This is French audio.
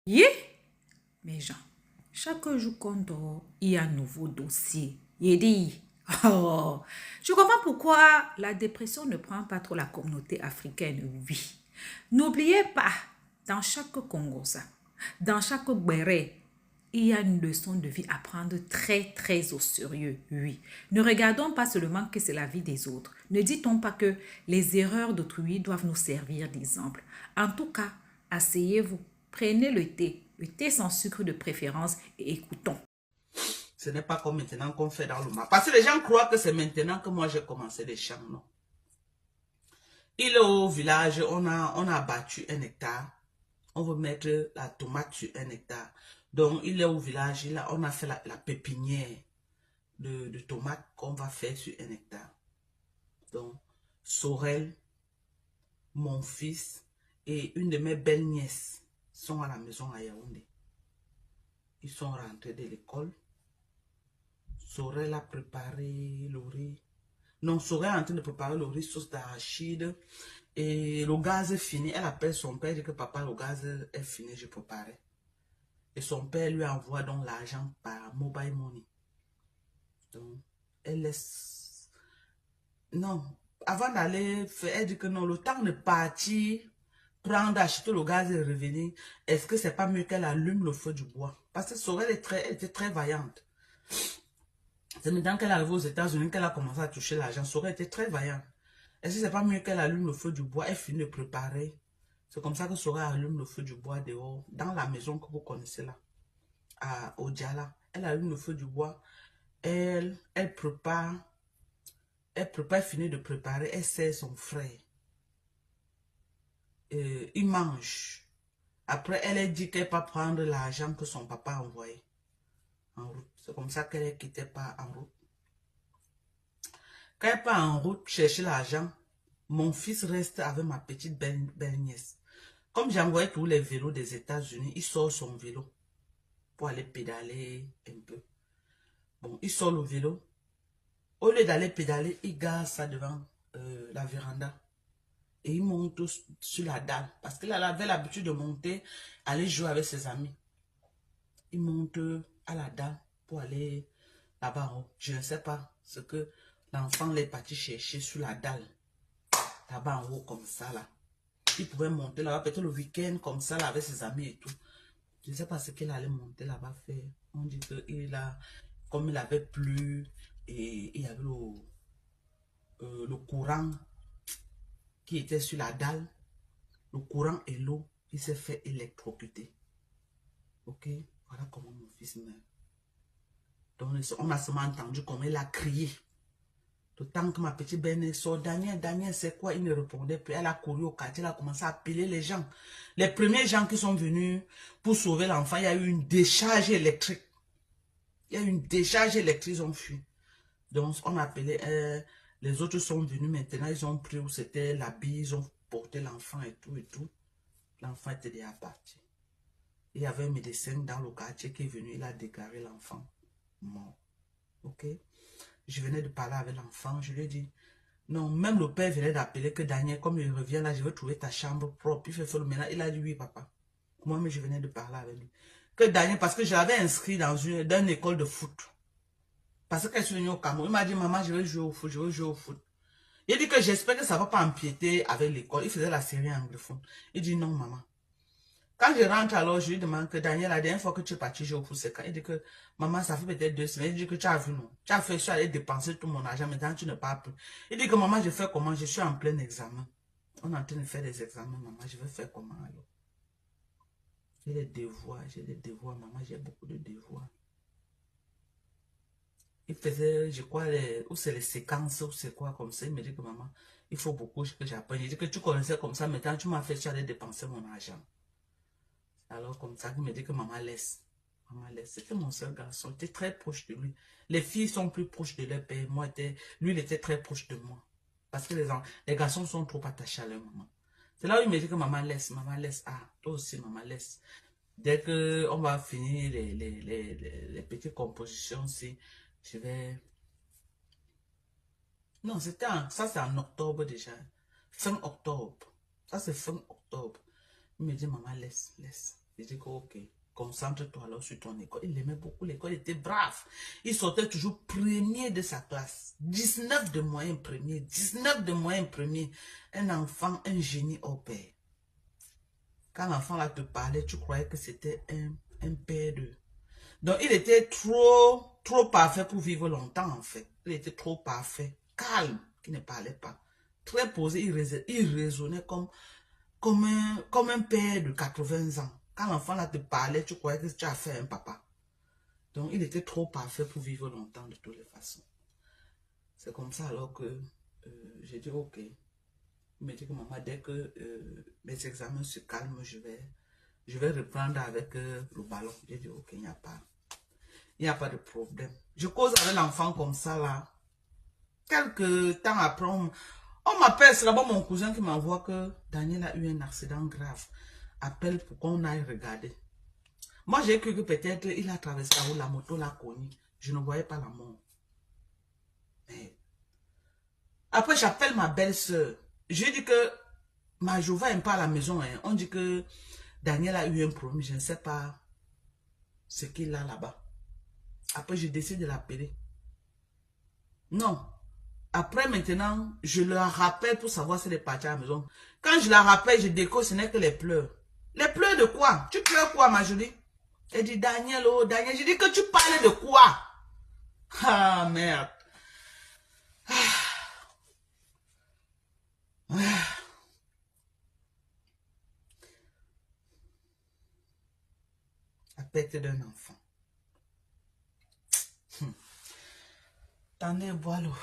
Yeah, mes gens, chaque jour qu'on dort, il y a un nouveau dossier. Il dit, oh, je comprends pourquoi la dépression ne prend pas trop la communauté africaine, oui. N'oubliez pas, dans chaque Congosa, dans chaque Béré, il y a une leçon de vie à prendre très, très au sérieux, oui. Ne regardons pas seulement que c'est la vie des autres. Ne dit-on pas que les erreurs d'autrui doivent nous servir d'exemple. En tout cas, asseyez-vous, prenez le thé sans sucre de préférence et écoutons. Ce n'est pas comme maintenant qu'on fait dans le map. Parce que les gens croient que c'est maintenant que moi j'ai commencé les champs, non. Il est au village, on a battu 1 hectare. On veut mettre la tomate sur 1 hectare. Donc, il est au village, on a fait la pépinière de tomates qu'on va faire sur 1 hectare. Donc, Sorel, mon fils et une de mes belles nièces sont à la maison à Yaoundé. Ils sont rentrés de l'école. Sorel a préparé le riz. Non, Sorel est en train de préparer le riz sauce d'arachide. Et le gaz est fini. Elle appelle son père, dit que papa, le gaz est fini, je préparais. Et son père lui envoie donc l'argent par mobile money. Donc, elle laisse... Non, avant d'aller faire, elle dit que non, le temps de partir, prendre, acheter le gaz et revenir, est-ce que c'est pas mieux qu'elle allume le feu du bois? Parce que Sorel elle était très vaillante. C'est maintenant qu'elle est arrivée aux États-Unis qu'elle a commencé à toucher l'argent. Sorel était très vaillante. Est-ce que c'est pas mieux qu'elle allume le feu du bois? Elle finit de préparer. C'est comme ça que Sorel allume le feu du bois dehors, dans la maison que vous connaissez là, au Djala. Elle allume le feu du bois. Elle prépare. Elle finit de préparer. Elle sert son frère. Il mange. Après, elle a dit qu'elle va prendre l'argent que son papa a envoyé en route. C'est comme ça qu'elle ne quittait pas en route. Quand elle part en route chercher l'argent, mon fils reste avec ma petite belle-nièce. Comme j'ai envoyé tous les vélos des États-Unis, il sort son vélo pour aller pédaler un peu. Bon, il sort le vélo. Au lieu d'aller pédaler, il gare ça devant la véranda. Et il monte sur la dalle. Parce qu'il avait l'habitude de monter, aller jouer avec ses amis. Il monte à la dalle pour aller là-bas en haut. Je ne sais pas ce que l'enfant est parti chercher sur la dalle. Là-bas en haut, comme ça, là. Il pouvait monter là-bas, peut-être le week-end, comme ça, là, avec ses amis et tout. Je ne sais pas ce qu'il allait monter là-bas faire. On dit qu'il a, comme il avait plu, et il y avait le courant qui était sur la dalle. Le courant et l'eau, il s'est fait électrocuter. Ok? Voilà comment mon fils meurt. Donc, on a seulement entendu comment il a crié. Le temps que ma petite belle sort, Daniel, c'est quoi? Il ne répondait plus. Elle a couru au quartier, elle a commencé à appeler les gens. Les premiers gens qui sont venus pour sauver l'enfant, il y a eu une décharge électrique. Il y a eu une décharge électrique, ils ont fui. Donc, on a appelé, les autres sont venus maintenant, ils ont pris où c'était l'habit, ils ont porté l'enfant et tout et tout. L'enfant était déjà parti. Il y avait un médecin dans le quartier qui est venu, il a déclaré l'enfant mort. Ok? Je venais de parler avec l'enfant, je lui ai dit, non, même le père venait d'appeler que Daniel, comme il revient là, je vais trouver ta chambre propre. Il fait le ménage. Il a dit oui, papa. Moi-même, je venais de parler avec lui. Que Daniel, parce que je l'avais inscrit dans une école de foot. Parce qu'elle est venue au Cameroun. Il m'a dit, maman, je vais jouer au foot, je vais jouer au foot. Il dit que j'espère que ça ne va pas empiéter avec l'école. Il faisait la série anglophone. Il dit non, maman. Quand je rentre alors, je lui demande que Daniel, la dernière fois que tu es parti jouer au foot, c'est quand? Il dit que, maman, ça fait peut-être 2 semaines. Il dit que tu as vu, non? Tu as fait, je suis allé dépenser tout mon argent, maintenant tu ne parles plus. Il dit que, maman, je fais comment? Je suis en plein examen. On est en train de faire des examens, maman, je vais faire comment alors? J'ai des devoirs, maman, j'ai beaucoup de devoirs. Il faisait, je crois, ou c'est les séquences, ou c'est quoi comme ça. Il me dit que, maman, il faut beaucoup que j'apprenne. Il dit que tu connaissais comme ça, maintenant tu m'as fait, tu allais dépenser mon argent. Alors comme ça, il me dit que maman laisse. Maman laisse. C'était mon seul garçon. J'étais très proche de lui. Les filles sont plus proches de leur père. Lui, il était très proche de moi. Parce que les garçons sont trop attachés à leur maman. C'est là où il me dit que maman laisse. Maman laisse. Ah, toi aussi, maman laisse. Dès qu'on va finir les petites compositions, si je vais... Non, ça c'est en octobre déjà. Fin octobre. Ça c'est fin octobre. Il me dit, maman laisse, laisse. J'ai dit que ok, concentre-toi alors sur ton école. Il aimait beaucoup l'école, il était brave. Il sortait toujours premier de sa classe. 19 de moyenne premier, 19 de moyenne premier. Un enfant, un génie au père. Quand l'enfant là te parlait, tu croyais que c'était un père de... Donc, il était trop parfait pour vivre longtemps, en fait. Il était trop parfait, calme, qui ne parlait pas. Très posé, il raisonnait comme un père de 80 ans. Quand l'enfant là te parlait, tu croyais que tu as fait un papa. Donc, il était trop parfait pour vivre longtemps de toutes les façons. C'est comme ça alors que j'ai dit, ok. Il m'a dit que maman, dès que mes examens se calment, je vais reprendre avec le ballon. J'ai dit, ok, il n'y a pas de problème. Je cause avec l'enfant comme ça, là. Quelques temps après, on m'appelle, c'est là-bas mon cousin qui m'envoie que Daniel a eu un accident grave. Appelle pour qu'on aille regarder. Moi, j'ai cru que peut-être il a traversé la route, la moto l'a cogné. Je ne voyais pas la mort. Mais... Après, j'appelle ma belle-sœur. Je dis que ma Jova n'est pas à la maison. Hein. On dit que Daniel a eu un problème. Je ne sais pas ce qu'il a là-bas. Après, je décide de l'appeler. Non. Après, maintenant, je la rappelle pour savoir si elle est partie à la maison. Quand je la rappelle, je découvre, ce n'est que les pleurs. Les pleurs de quoi? Tu pleures quoi, ma Julie? Elle dit, Daniel, oh, Daniel. Je dis que tu parlais de quoi? Ah, merde. La perte d'un enfant. T'en es bois l'eau.